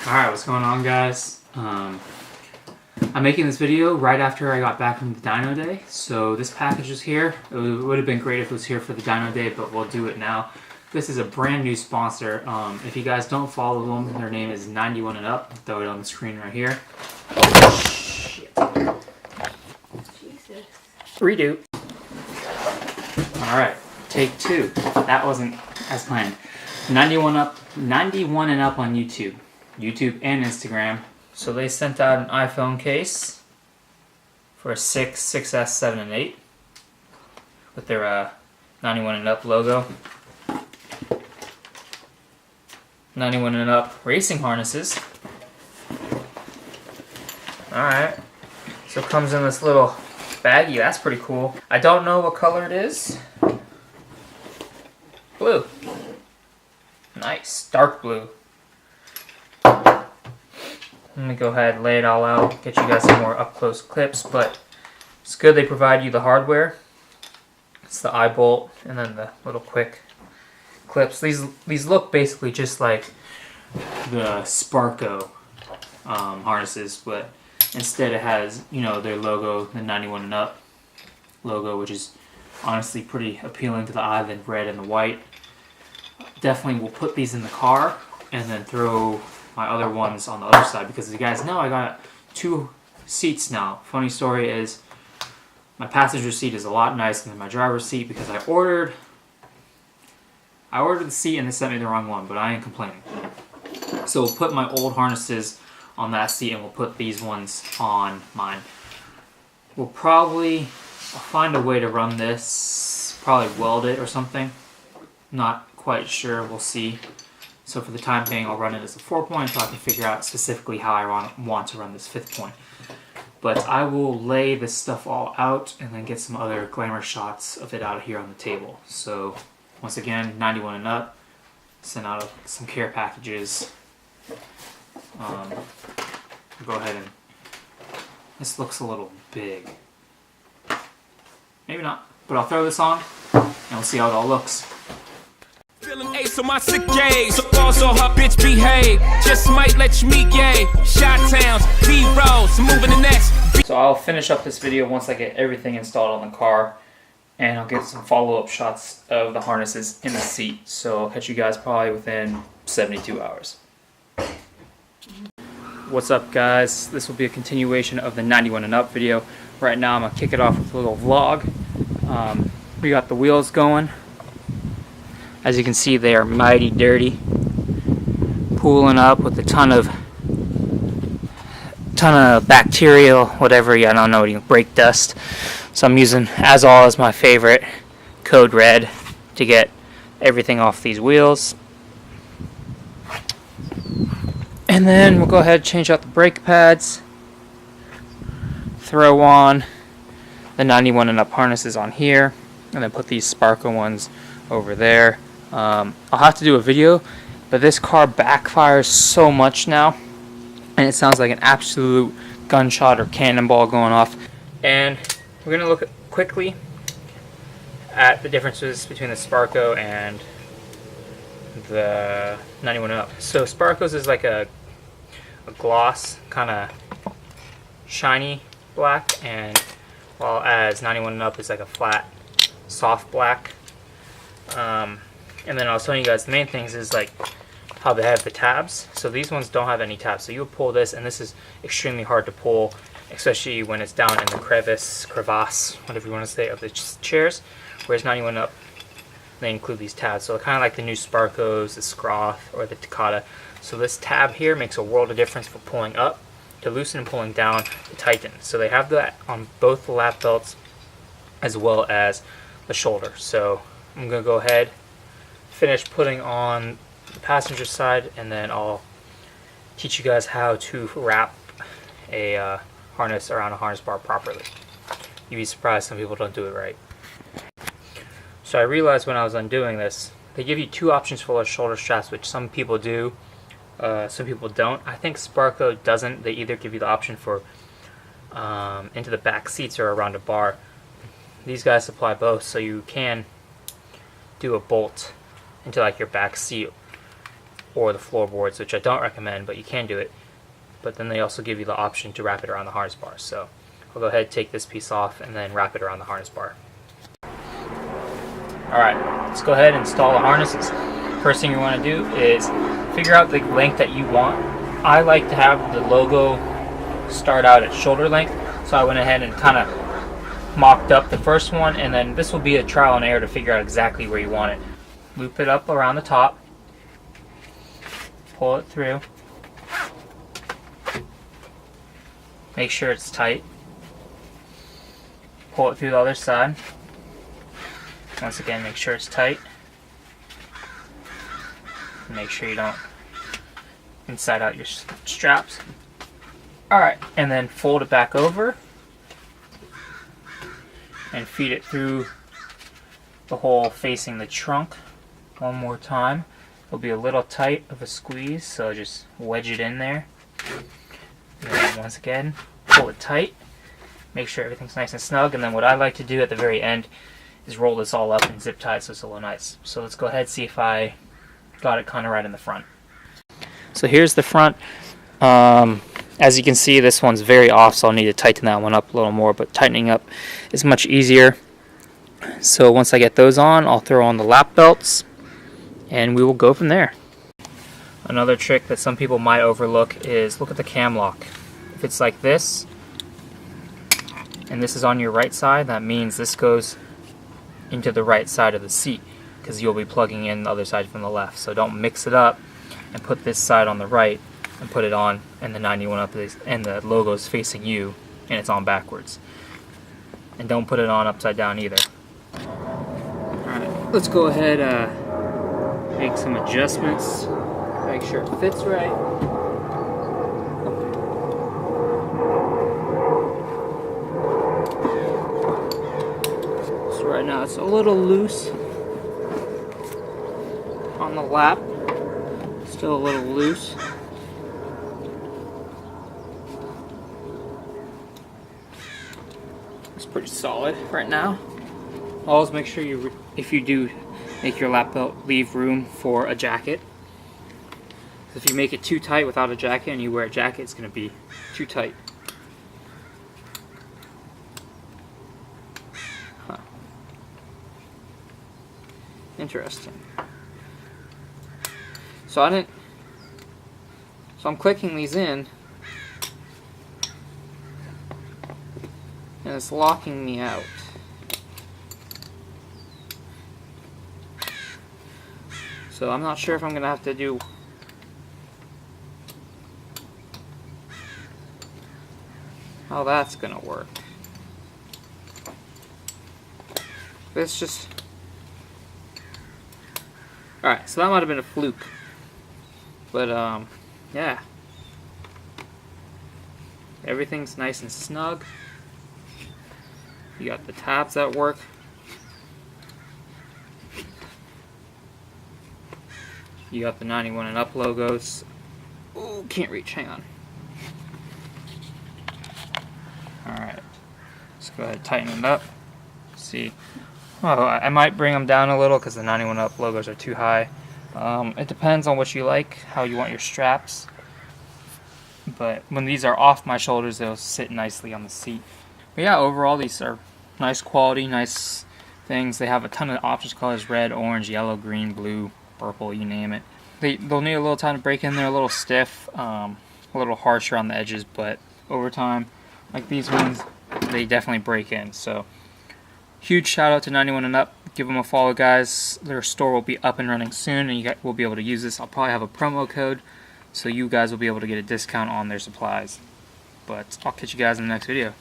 Alright, what's going on, guys? I'm making this video right after I got back from the dyno day, so this package is here. It would have been great if it was here for the dyno day, but we'll do it now. This is a brand new sponsor. If you guys don't follow them, their name is 91andUp. I'll throw it on the screen right here. Shit. Jesus. Redo. Alright, take two. That wasn't as planned. 91andUp on YouTube and Instagram. So they sent out an iPhone case for a 6, 6S, 7, and 8 with their 91andUp logo. 91andUp racing harnesses. Alright, so it comes in this little baggie. That's pretty cool. I don't know what color it is. Blue. Nice, dark blue. Let me go ahead and lay it all out, get you guys some more up-close clips, but it's good they provide you the hardware. It's the eye bolt and then the little quick clips. These look basically just like the Sparco harnesses, but instead it has, you know, their logo, the 91andUp logo, which is honestly pretty appealing to the eye, the red and the white. Definitely will put these in the car and then throw my other ones on the other side, because as you guys know, I got 2 seats now. Funny story is my passenger seat is a lot nicer than my driver's seat because I ordered the seat and they sent me the wrong one, but I ain't complaining. So we'll put my old harnesses on that seat and we'll put these ones on mine. We'll probably find a way to run this, probably weld it or something. Not quite sure, we'll see. So for the time being, I'll run it as a 4-point so I can figure out specifically how I want to run this 5th point. But I will lay this stuff all out and then get some other glamour shots of it out here on the table. So once again, 91andUp sent out some care packages. Go ahead and, this looks a little big. Maybe not, but I'll throw this on and we'll see how it all looks. Feeling ace on my sick days, so also her bitch behave. Just might let you meet gay. Shot towns, B-rolls, moving the next. So I'll finish up this video once I get everything installed on the car, and I'll get some follow-up shots of the harnesses in the seat. So I'll catch you guys probably within 72 hours. What's up, guys? This will be a continuation of the 91andUp video. Right now I'm gonna kick it off with a little vlog. We got the wheels going. As you can see, they are mighty dirty, pooling up with a ton of bacterial, whatever, I don't know, brake dust. So I'm using, as always, my favorite, Code Red, to get everything off these wheels. And then we'll go ahead and change out the brake pads, throw on the 91andUp harnesses on here, and then put these Sparco ones over there. I'll have to do a video, but this car backfires so much now, and it sounds like an absolute gunshot or cannonball going off. And we're going to look quickly at the differences between the Sparco and the 91andUp. So Sparco's is like a gloss, kind of shiny black, and while as 91andUp is like a flat, soft black. And then I was telling you guys the main things is like how they have the tabs. So these ones don't have any tabs. So you'll pull this, and this is extremely hard to pull, especially when it's down in the crevasse, whatever you want to say, of the chairs. Whereas 91andUp, they include these tabs. So kind of like the new Sparcos, the Scroth, or the Takata. So this tab here makes a world of difference for pulling up, to loosen, and pulling down, to tighten. So they have that on both the lap belts as well as the shoulder. So I'm going to go ahead, finish putting on the passenger side, and then I'll teach you guys how to wrap a harness around a harness bar properly. You'd be surprised some people don't do it right. So I realized when I was undoing this, they give you 2 options for the shoulder straps, which some people do, some people don't. I think Sparco doesn't. They either give you the option for into the back seats or around a bar. These guys supply both, so you can do a bolt into like your back seat or the floorboards, which I don't recommend, but you can do it. But then they also give you the option to wrap it around the harness bar. So I'll go ahead, take this piece off, and then wrap it around the harness bar. Alright, let's go ahead and install the harnesses. First thing you want to do is figure out the length that you want. I like to have the logo start out at shoulder length, so I went ahead and kind of mocked up the first one, and then this will be a trial and error to figure out exactly where you want it. Loop it up around the top, pull it through, make sure it's tight, pull it through the other side, once again make sure it's tight, make sure you don't inside out your straps. Alright, and then fold it back over and feed it through the hole facing the trunk one more time. It'll be a little tight of a squeeze, so just wedge it in there. And then once again, pull it tight. Make sure everything's nice and snug, and then what I like to do at the very end is roll this all up and zip tie it so it's a little nice. So let's go ahead and see if I got it kind of right in the front. So here's the front. As you can see, this one's very off, so I'll need to tighten that one up a little more, but tightening up is much easier. So once I get those on, I'll throw on the lap belts, and we will go from there. Another trick that some people might overlook is look at the cam lock. If it's like this, and this is on your right side, that means this goes into the right side of the seat, because you'll be plugging in the other side from the left. So don't mix it up and put this side on the right and put it on, and the 91andUp and the logo is facing you and it's on backwards. And don't put it on upside down either. Alright, let's go ahead make some adjustments, make sure it fits right. So right now it's a little loose on the lap, still a little loose. It's pretty solid right now. Always make sure if you do make your lap belt, leave room for a jacket. If you make it too tight without a jacket and you wear a jacket, it's going to be too tight. Huh. Interesting. So I'm clicking these in, and it's locking me out. So I'm not sure if I'm going to have to do how that's going to work. But it's just... Alright, so that might have been a fluke. But, yeah. Everything's nice and snug. You got the tabs that work. You got the 91andUp logos. Oh, can't reach, hang on. Alright, let's go ahead and tighten it up. See, oh, I might bring them down a little because the 91andUp logos are too high. It depends on what you like, how you want your straps. But when these are off my shoulders, they'll sit nicely on the seat. But yeah, overall these are nice quality, nice things. They have a ton of options colors: red, orange, yellow, green, blue, purple, you name it. They'll need a little time to break in. They're a little stiff, a little harsher on the edges, but over time, like these ones, they definitely break in. So huge shout out to 91andUp. Give them a follow, guys. Their store will be up and running soon, and you guys will be able to use this. I'll probably have a promo code, so you guys will be able to get a discount on their supplies. But I'll catch you guys in the next video.